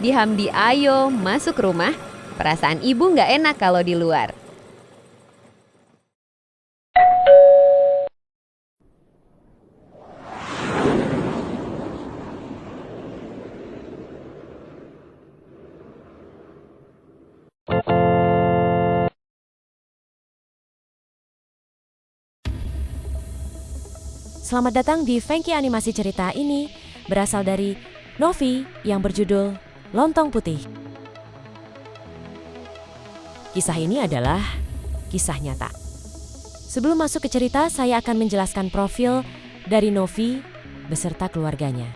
Di Hamdi ayo masuk rumah, perasaan ibu nggak enak kalau di luar. Selamat datang di Fengki Animasi. Cerita ini berasal dari Novi yang berjudul Lontong Putih. Kisah ini adalah kisah nyata. Sebelum masuk ke cerita, saya akan menjelaskan profil dari Novi beserta keluarganya.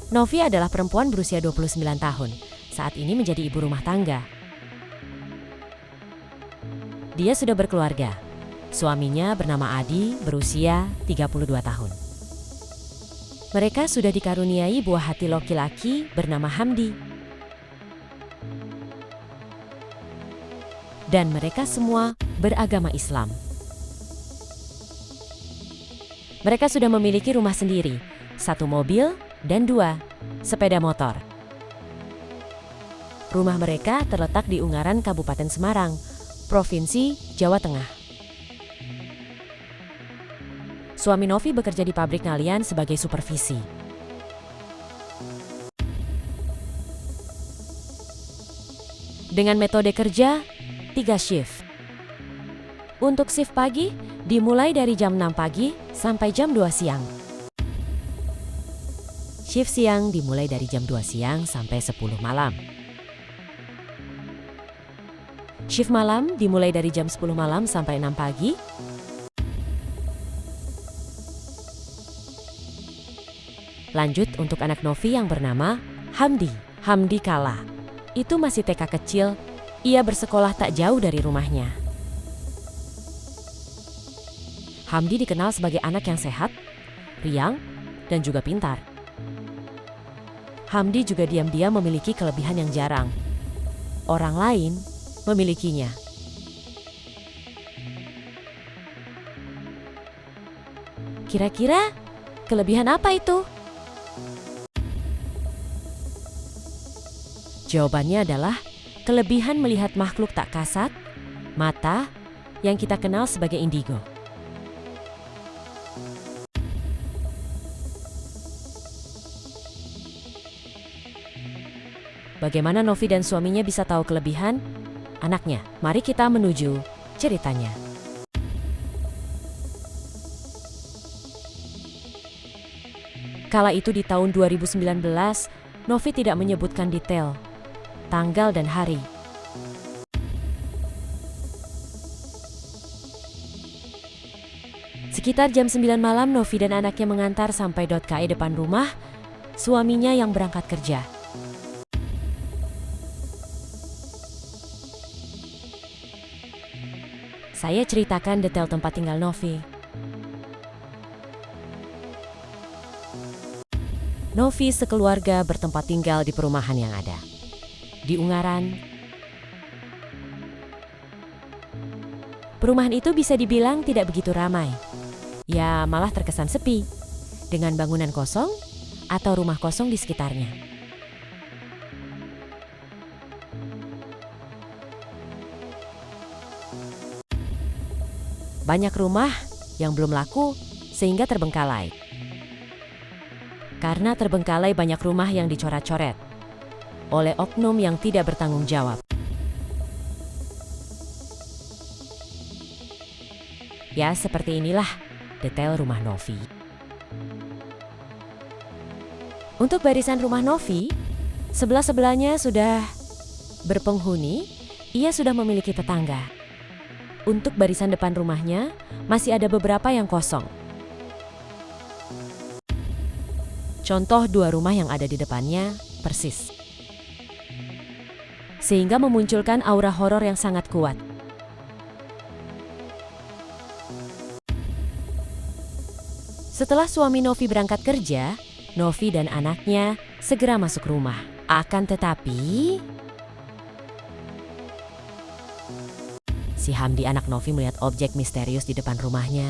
Novi adalah perempuan berusia 29 tahun. Saat ini menjadi ibu rumah tangga. Dia sudah berkeluarga. Suaminya bernama Adi, berusia 32 tahun. Mereka sudah dikaruniai buah hati laki-laki bernama Hamdi. Dan mereka semua beragama Islam. Mereka sudah memiliki rumah sendiri, 1 mobil dan 2 sepeda motor. Rumah mereka terletak di Ungaran, Kabupaten Semarang, Provinsi Jawa Tengah. Suami Novi bekerja di pabrik ngalian sebagai supervisi. Dengan metode kerja 3 shift. Untuk shift pagi dimulai dari jam 6 pagi sampai jam 2 siang. Shift siang dimulai dari jam 2 siang sampai 10 malam. Shift malam dimulai dari jam 10 malam sampai 6 pagi. Lanjut untuk anak Novi yang bernama Hamdi. Hamdi Kala. Itu masih TK kecil, ia bersekolah tak jauh dari rumahnya. Hamdi dikenal sebagai anak yang sehat, riang, dan juga pintar. Hamdi juga diam-diam memiliki kelebihan yang jarang. Orang lain memilikinya. Kira-kira kelebihan apa itu? Jawabannya adalah kelebihan melihat makhluk tak kasat, mata, yang kita kenal sebagai indigo. Bagaimana Novi dan suaminya bisa tahu kelebihan anaknya? Mari kita menuju ceritanya. Kala itu di tahun 2019, Novi tidak menyebutkan detail, tanggal dan hari. Sekitar jam 9 malam, Novi dan anaknya mengantar sampai .ke depan rumah suaminya yang berangkat kerja. Saya ceritakan detail tempat tinggal Novi. Novi sekeluarga bertempat tinggal di perumahan yang ada di Ungaran. Perumahan itu bisa dibilang tidak begitu ramai. Ya, malah terkesan sepi, dengan bangunan kosong atau rumah kosong di sekitarnya. Banyak rumah yang belum laku sehingga terbengkalai. Karena terbengkalai, banyak rumah yang dicoret-coret oleh oknum yang tidak bertanggung jawab. Ya, seperti inilah detail rumah Novi. Untuk barisan rumah Novi, sebelah-sebelahnya sudah berpenghuni, ia sudah memiliki tetangga. Untuk barisan depan rumahnya, masih ada beberapa yang kosong. Contoh 2 rumah yang ada di depannya persis. Sehingga memunculkan aura horor yang sangat kuat. Setelah suami Novi berangkat kerja, Novi dan anaknya segera masuk rumah. Akan tetapi, si Hamdi anak Novi melihat objek misterius di depan rumahnya.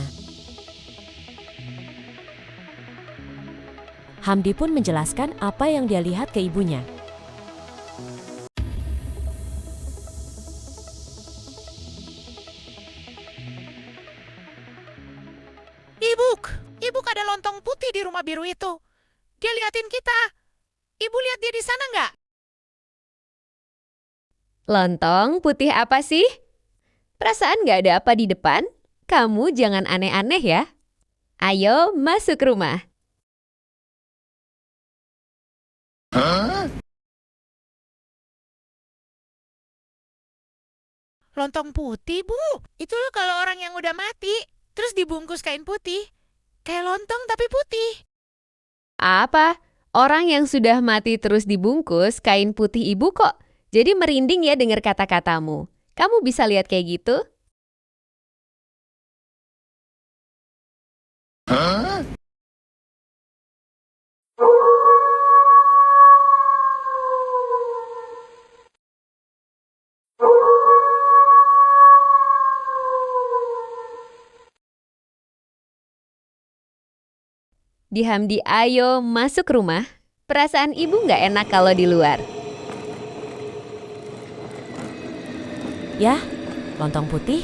Hamdi pun menjelaskan apa yang dia lihat ke ibunya. Ibu ada lontong putih di rumah biru itu. Dia liatin kita. Ibu lihat dia di sana nggak? Lontong putih apa sih? Perasaan nggak ada apa di depan? Kamu jangan aneh-aneh ya. Ayo masuk rumah. Lontong putih, Bu. Itu loh kalau orang yang udah mati, terus dibungkus kain putih. Kayak lontong tapi putih. Apa? Orang yang sudah mati terus dibungkus kain putih ibu kok. Jadi merinding ya dengar kata-katamu. Kamu bisa lihat kayak gitu? Di Hamdi, ayo masuk rumah. Perasaan ibu nggak enak kalau di luar. Ya, lontong putih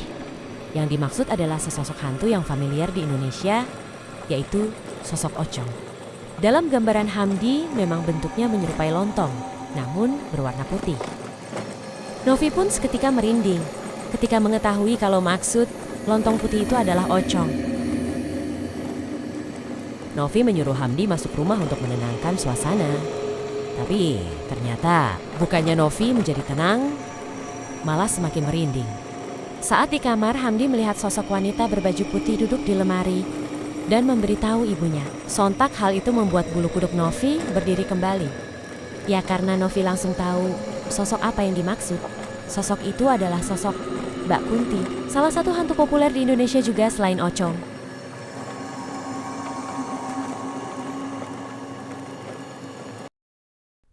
yang dimaksud adalah sesosok hantu yang familiar di Indonesia, yaitu sosok Ocong. Dalam gambaran Hamdi memang bentuknya menyerupai lontong, namun berwarna putih. Novi pun seketika merinding ketika mengetahui kalau maksud lontong putih itu adalah Ocong. Novi menyuruh Hamdi masuk rumah untuk menenangkan suasana. Tapi ternyata bukannya Novi menjadi tenang, malah semakin merinding. Saat di kamar, Hamdi melihat sosok wanita berbaju putih duduk di lemari dan memberitahu ibunya. Sontak hal itu membuat bulu kuduk Novi berdiri kembali. Ya karena Novi langsung tahu sosok apa yang dimaksud. Sosok itu adalah sosok Mbak Kunti, salah satu hantu populer di Indonesia juga selain Ocong.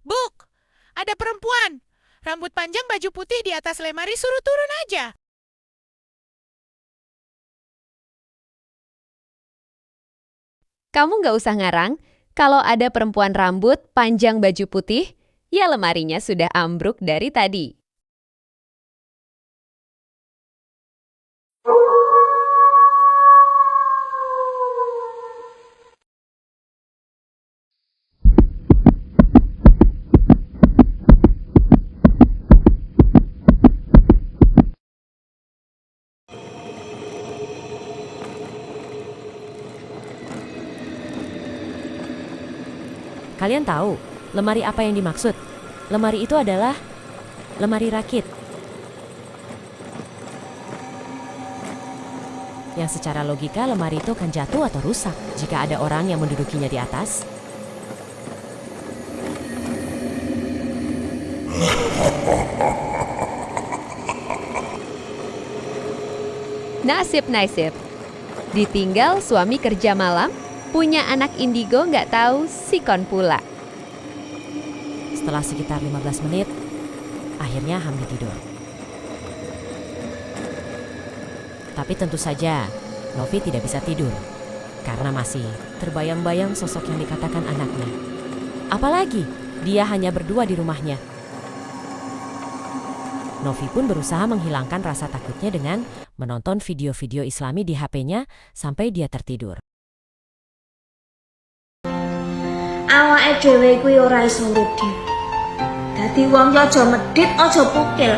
Buk, ada perempuan. Rambut panjang baju putih di atas lemari, suruh turun aja. Kamu nggak usah ngarang. Kalau ada perempuan rambut panjang baju putih, ya lemarinya sudah ambruk dari tadi. Kalian tahu lemari apa yang dimaksud? Lemari itu adalah lemari rakit. Yang secara logika lemari itu akan jatuh atau rusak jika ada orang yang mendudukinya di atas. Nasib. Ditinggal suami kerja malam, punya anak indigo nggak tahu sikon pula. Setelah sekitar 15 menit, akhirnya Hamdi tidur. Tapi tentu saja, Novi tidak bisa tidur karena masih terbayang-bayang sosok yang dikatakan anaknya. Apalagi dia hanya berdua di rumahnya. Novi pun berusaha menghilangkan rasa takutnya dengan menonton video-video Islami di HP-nya sampai dia tertidur. Awake dhewe kuwi ora iso urip dhewe. Dadi wong yo aja medhit, aja pukil.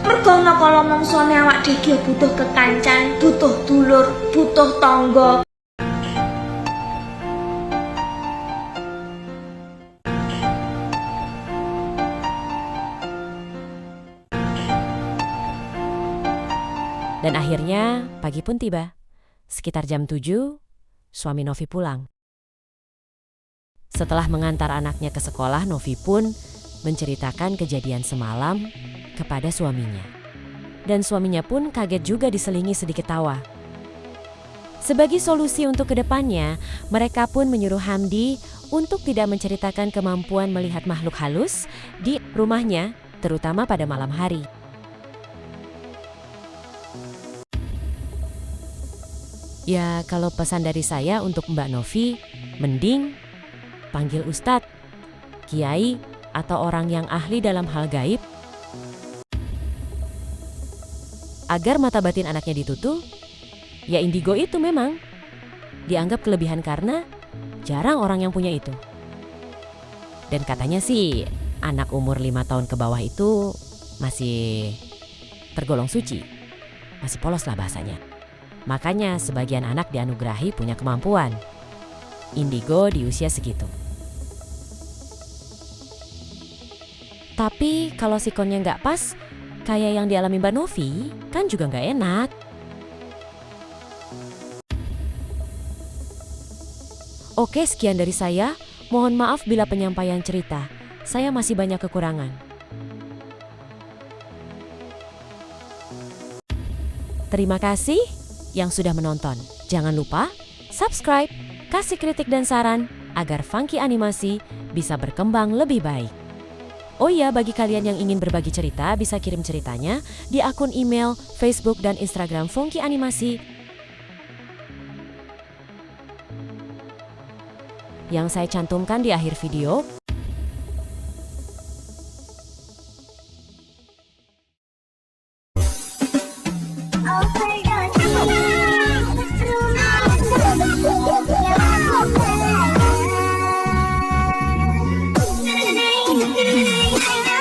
Mergo kala mangsane awak dhewe butuh kekancan, butuh dulur, butuh tangga. Dan akhirnya pagi pun tiba. Sekitar jam 7, suami Novi pulang. Setelah mengantar anaknya ke sekolah, Novi pun menceritakan kejadian semalam kepada suaminya. Dan suaminya pun kaget juga diselingi sedikit tawa. Sebagai solusi untuk kedepannya, mereka pun menyuruh Hamdi untuk tidak menceritakan kemampuan melihat makhluk halus di rumahnya, terutama pada malam hari. Ya, kalau pesan dari saya untuk Mbak Novi, mending panggil ustadz, kiai, atau orang yang ahli dalam hal gaib agar mata batin anaknya ditutup. Ya indigo itu memang dianggap kelebihan karena jarang orang yang punya itu. Dan katanya sih anak umur 5 tahun ke bawah itu masih tergolong suci, masih polos lah bahasanya. Makanya sebagian anak dianugerahi punya kemampuan indigo di usia segitu. Tapi kalau sikonnya nggak pas, kayak yang dialami Mbak Novi, kan juga nggak enak. Oke, sekian dari saya. Mohon maaf bila penyampaian cerita saya masih banyak kekurangan. Terima kasih yang sudah menonton. Jangan lupa subscribe, kasih kritik dan saran agar Funky Animasi bisa berkembang lebih baik. Oh iya, bagi kalian yang ingin berbagi cerita bisa kirim ceritanya di akun email, Facebook, dan Instagram Funky Animasi yang saya cantumkan di akhir video. Oh my God.